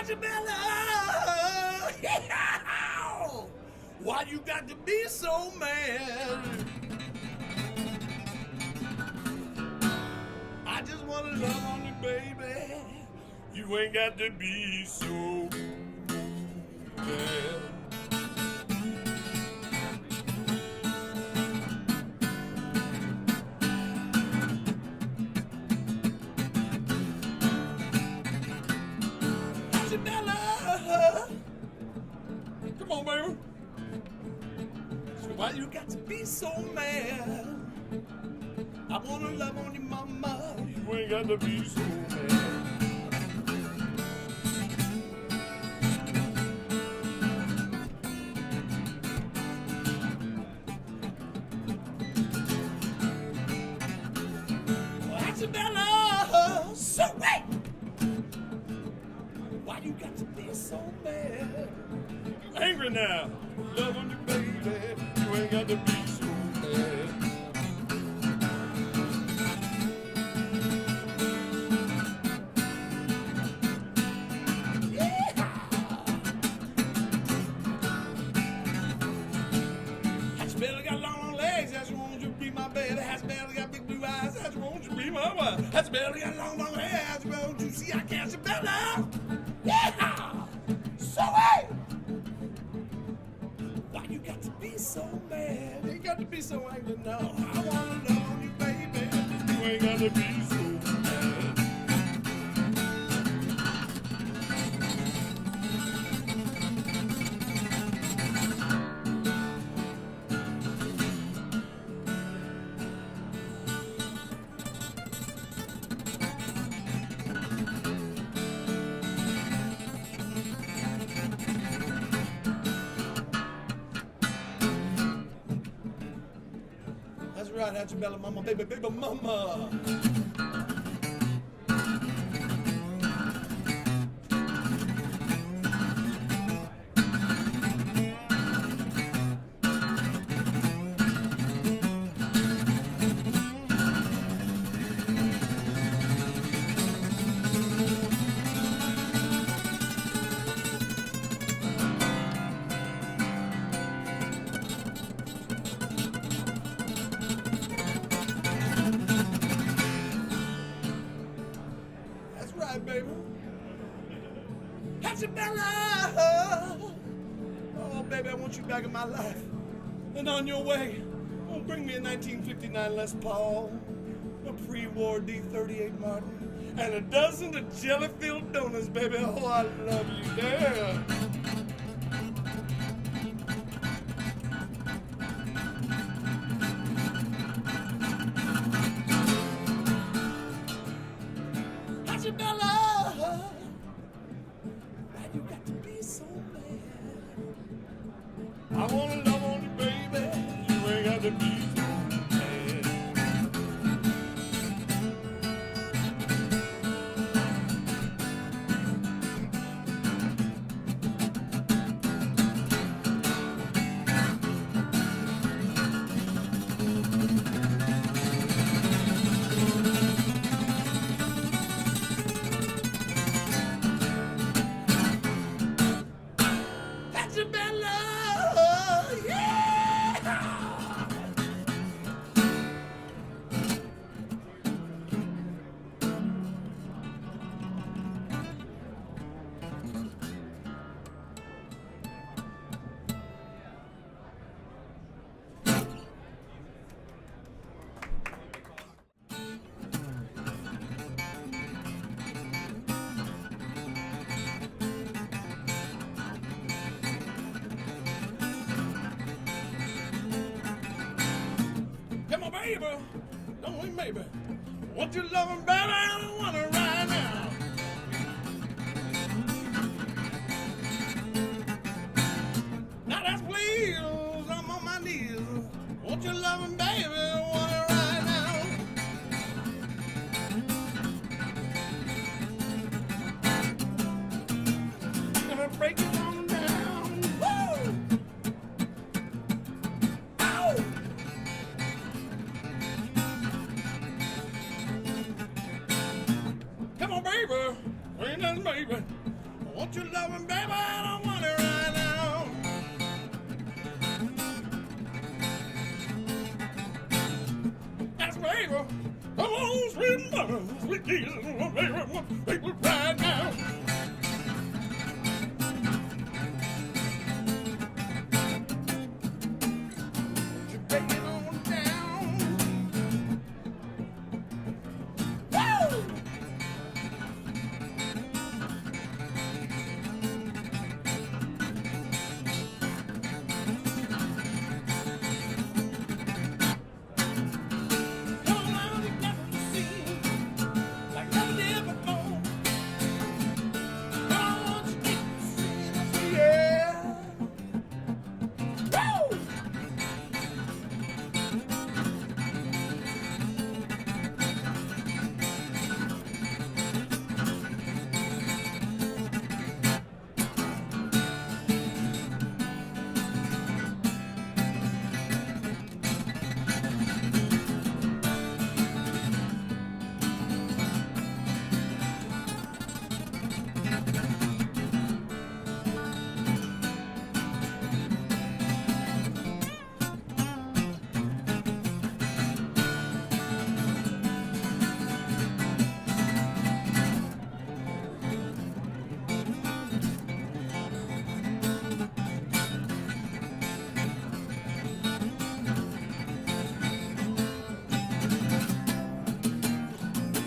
Bella, why you got to be so mad? I just want to love on you, baby. You ain't got to be so bad. Bella, come on, baby. So why you got to be so mad? I wanna love on you, mama. You ain't got to be so mad. Bella, so wait. Why you got to be so mad? You angry now? Love on you, baby. You ain't got to be so mad. Yeah. Hatchbella got long legs. That's won't you be my baby. Hatchbella got big blue eyes. That's won't you be my wife. Hatchbella got long hair. That's won't you see I catch a Bella. Yeah! So hey! Why you got to be so mad? You ain't got to be so angry now. I wanna love on you, baby. You ain't got to be so mad. That's right, Hatchbella, mama, baby, baby, mama. Baby. Hatchbella! Oh, baby, I want you back in my life. And on your way, bring me a 1959 Les Paul, a pre-war D38 Martin, and a dozen of jelly-filled donuts, baby. Oh, I love you, yeah. Bella, why you got to be so mad? I wanna love on you, baby. You ain't got to be so mad. Baby, don't we maybe? Want you loving, baby? I don't want it right now. Now that's please, I'm on my knees. Want you loving, baby? I want it right now. Gonna break it on down. Woo! Ow! Come on, baby. Ain't nothing, baby. Won't you love me, baby? I don't want it right now. That's baby. Come on, sweet mother, sweet Jesus, baby, right now. You break it on down. Woo!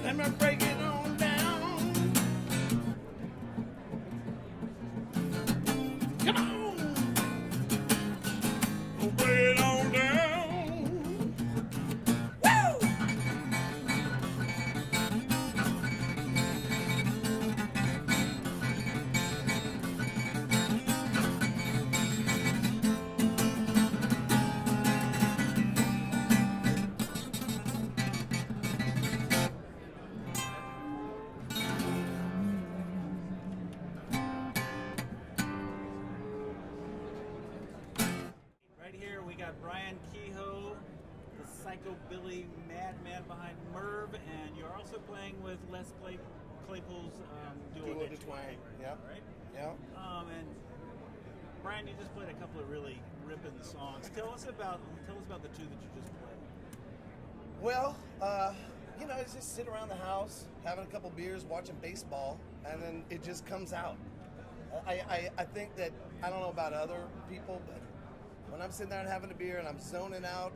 Let me break it on down. Come on. We'll break it on down. Woo! Right here we got Bryan Kehoe, the Psychobilly madman behind M.I.R.V, and you're also playing with Les Claypool's Duo de Twang. Yeah. Right? Yeah. And Bryan, you just played a couple of really ripping songs. Tell us about the two that you just played. Well, you know, it's just sit around the house, having a couple beers, watching baseball, and then it just comes out. I think that, I don't know about other people, but when I'm sitting there and having a beer and I'm zoning out,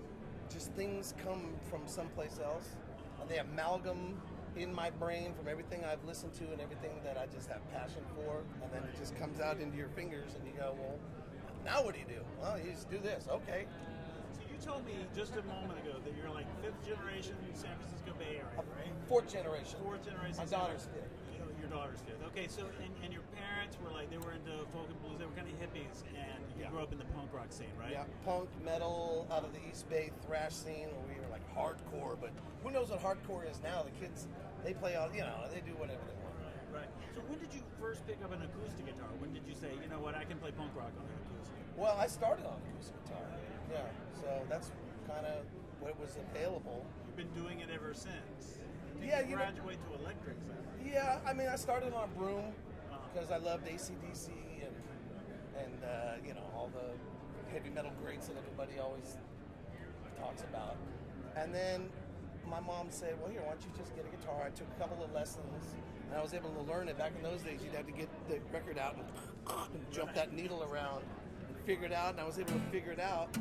just things come from someplace else. And they amalgam in my brain from everything I've listened to and everything that I just have passion for. And then it just comes out into your fingers and you go, well, now what do you do? Well, you just do this. Okay. So you told me just a moment ago that you're like fifth generation San Francisco Bay Area, right? Fourth generation. Fourth generation. My daughter's fifth. Your daughter's fifth. Okay, so and your parents were like, they were into folk and blues. They were kind of hippies, and you grew up in the punk rock scene, right? Yeah, punk, metal, out of the East Bay thrash scene where we were like hardcore. But who knows what hardcore is now? The kids, they play all, you know, they do whatever they want. Right. So when did you first pick up an acoustic guitar? When did you say, you know what, I can play punk rock on an acoustic? Well, I started on acoustic guitar. Yeah, so that's kind of what was available. You've been doing it ever since. Did Yeah, you you know- graduate to electrics then? Yeah, I mean, I started on Broom because I loved AC/DC and you know, all the heavy metal greats that everybody always talks about. And then my mom said, well, here, why don't you just get a guitar? I took a couple of lessons and I was able to learn it. Back in those days, you'd have to get the record out and jump that needle around and figure it out, and I was able to figure it out.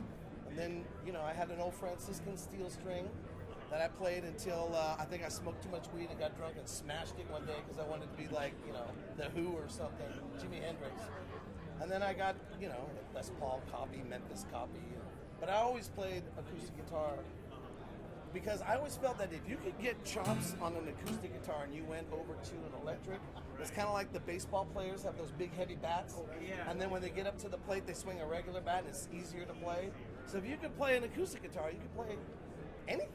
And then, you know, I had an old Franciscan steel string that I played until I think I smoked too much weed and got drunk and smashed it one day because I wanted to be like, you know, The Who or something, Jimi Hendrix. And then I got, you know, Les Paul copy, Memphis copy. But I always played acoustic guitar because I always felt that if you could get chops on an acoustic guitar and you went over to an electric, it's kind of like the baseball players have those big heavy bats. Yeah. And then when they get up to the plate, they swing a regular bat and it's easier to play. So if you could play an acoustic guitar, you could play anything.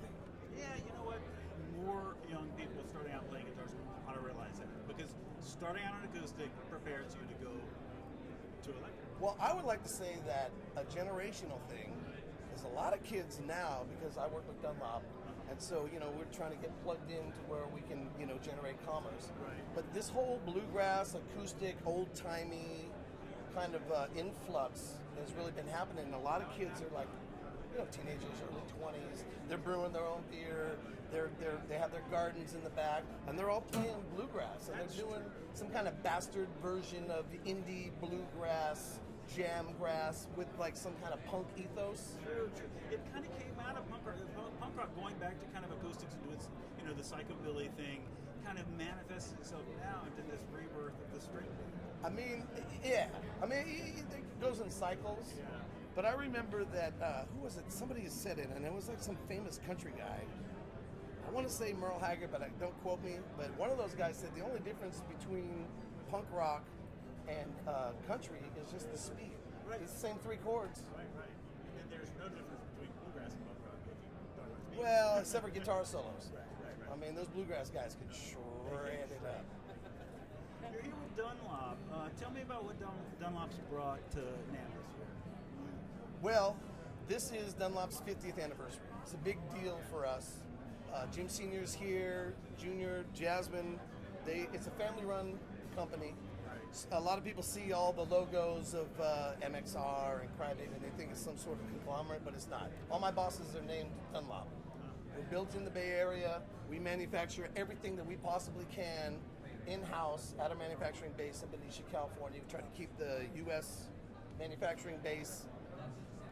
Yeah, you know what? More young people starting out playing guitars ought to realize that. Because starting out on acoustic prepares you to go to electric. Well, I would like to say that a generational thing is a lot of kids now, because I work with Dunlop, And so, we're trying to get plugged in to where we can, generate commerce. Right. But this whole bluegrass, acoustic, old-timey kind of influx has really been happening. A lot of kids are like, teenagers, early 20s. They're brewing their own beer. They have their gardens in the back, and they're all playing bluegrass. And they're doing some kind of bastard version of the indie bluegrass, jamgrass with like some kind of punk ethos. True. It kind of came out of punk rock. Punk rock going back to kind of acoustics and with the psychobilly thing kind of manifests itself now into this rebirth of the string. I mean, yeah. I mean, it goes in cycles. Yeah. But I remember that, who was it? Somebody said it, and it was like some famous country guy. I want to say Merle Haggard, but don't quote me. But one of those guys said the only difference between punk rock and country is just the speed. Right. It's the same three chords. Right. And there's no difference between bluegrass and punk rock if you talk about speed. Well, except for guitar solos. Right. I mean, those bluegrass guys can shred it up. You're here with Dunlop. Tell me about what Dunlop's brought to NAMM this year. Well, this is Dunlop's 50th anniversary. It's a big deal for us. Jim Sr.'s here, Junior, Jasmine. It's a family-run company. A lot of people see all the logos of M.I.R.V and Crybaby, and they think it's some sort of conglomerate, but it's not. All my bosses are named Dunlop. We're built in the Bay Area. We manufacture everything that we possibly can in-house at our manufacturing base in Benicia, California. We try to keep the U.S. manufacturing base,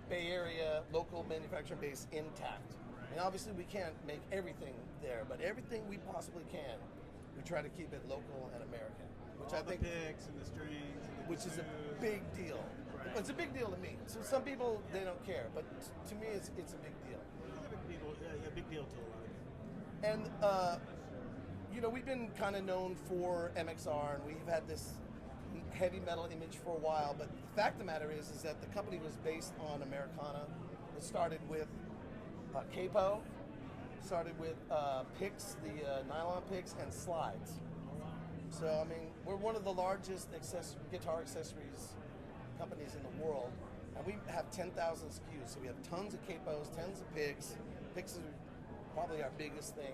Bay Area, local manufacturing base intact. And obviously we can't make everything there, but everything we possibly can, we try to keep it local and American. Which I think, the picks and the strings, and the which is a cues. big deal. Right. It's a big deal to me. So some people, they don't care, but to me it's a big deal. It's a big deal to a lot of people. And we've been kind of known for M.I.R.V, and we've had this heavy metal image for a while, but the fact of the matter is that the company was based on Americana. It started with capo, started with picks, the nylon picks, and slides. So, I mean, we're one of the largest guitar accessories companies in the world, and we have 10,000 SKUs. So we have tons of capos, tons of picks. Picks is probably our biggest thing.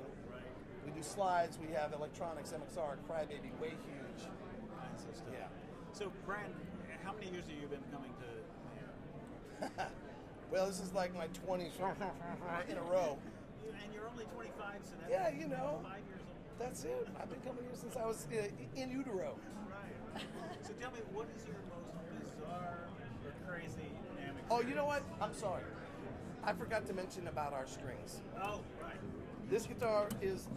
We do slides, we have electronics, M.I.R.V, Crybaby, way huge. Yeah. So, Bryan, how many years have you been coming to NAMM? Well, this is like my 20th in a row. And you're only 25, so that's 5 years old. That's it. I've been coming here since I was in utero. Right. So tell me, what is your most bizarre or crazy NAMM experience? Oh, you know what? I'm sorry. I forgot to mention about our strings. Oh, right. This guitar is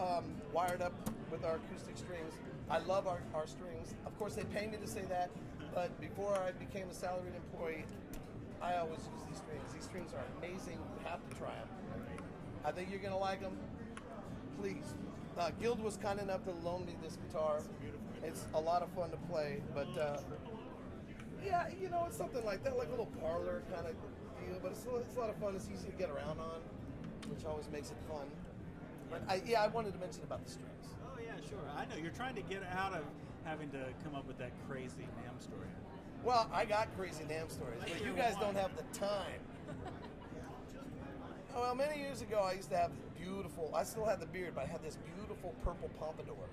wired up with our acoustic strings. I love our strings. Of course, they pay me to say that, but before I became a salaried employee, I always use these strings. These strings are amazing. You have to try them. I think you're going to like them. Please. Guild was kind enough to loan me this guitar. It's a lot of fun to play, but yeah, it's something like that, like a little parlor kind of deal, but it's a lot of fun. It's easy to get around on, which always makes it fun. But I wanted to mention about the strings. Oh, yeah, sure. I know. You're trying to get out of having to come up with that crazy NAMM story. Well, I got crazy NAMM stories, but you guys don't have the time. Well, many years ago, I used to have beautiful, I still had the beard, but I had this beautiful purple pompadour.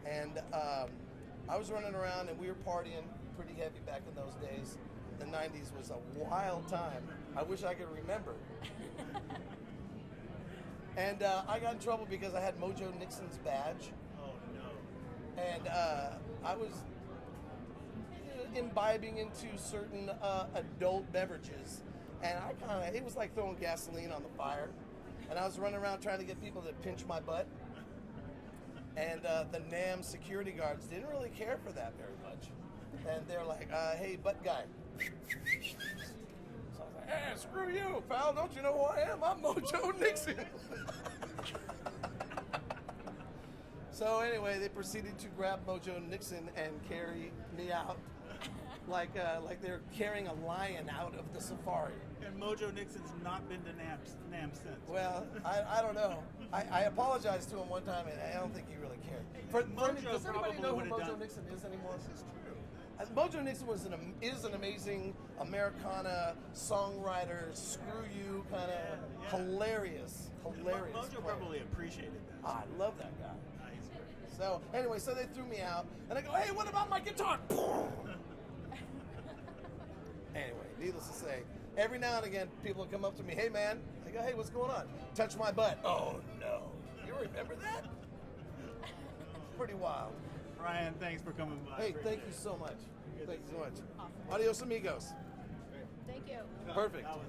And I was running around and we were partying pretty heavy back in those days. The 90s was a wild time. I wish I could remember. And I got in trouble because I had Mojo Nixon's badge. Oh, no. And I was imbibing into certain adult beverages. And it was like throwing gasoline on the fire. And I was running around trying to get people to pinch my butt. And the NAMM security guards didn't really care for that very much. And they're like, hey, butt guy. So I was like, hey, screw you, pal. Don't you know who I am? I'm Mojo Nixon. So anyway, they proceeded to grab Mojo Nixon and carry me out like they're carrying a lion out of the safari. And Mojo Nixon's not been to NAMM since. Well, I don't know. I apologized to him one time, and I don't think he really cared. Mojo Does anybody probably know who would've Mojo done- Nixon is anymore? This is true. Mojo Nixon is an amazing Americana songwriter, screw you kind of hilarious. Mojo probably appreciated that. I love that guy. He's great. So anyway, so they threw me out, and I go, hey, what about my guitar? Anyway, needless to say, every now and again, people come up to me, hey man, I go, hey, what's going on? Touch my butt. Oh no, you remember that? Pretty wild. Bryan, thanks for coming by. Hey, thank you so much. Thank you so much. Adios, amigos. Thank you. Perfect. That was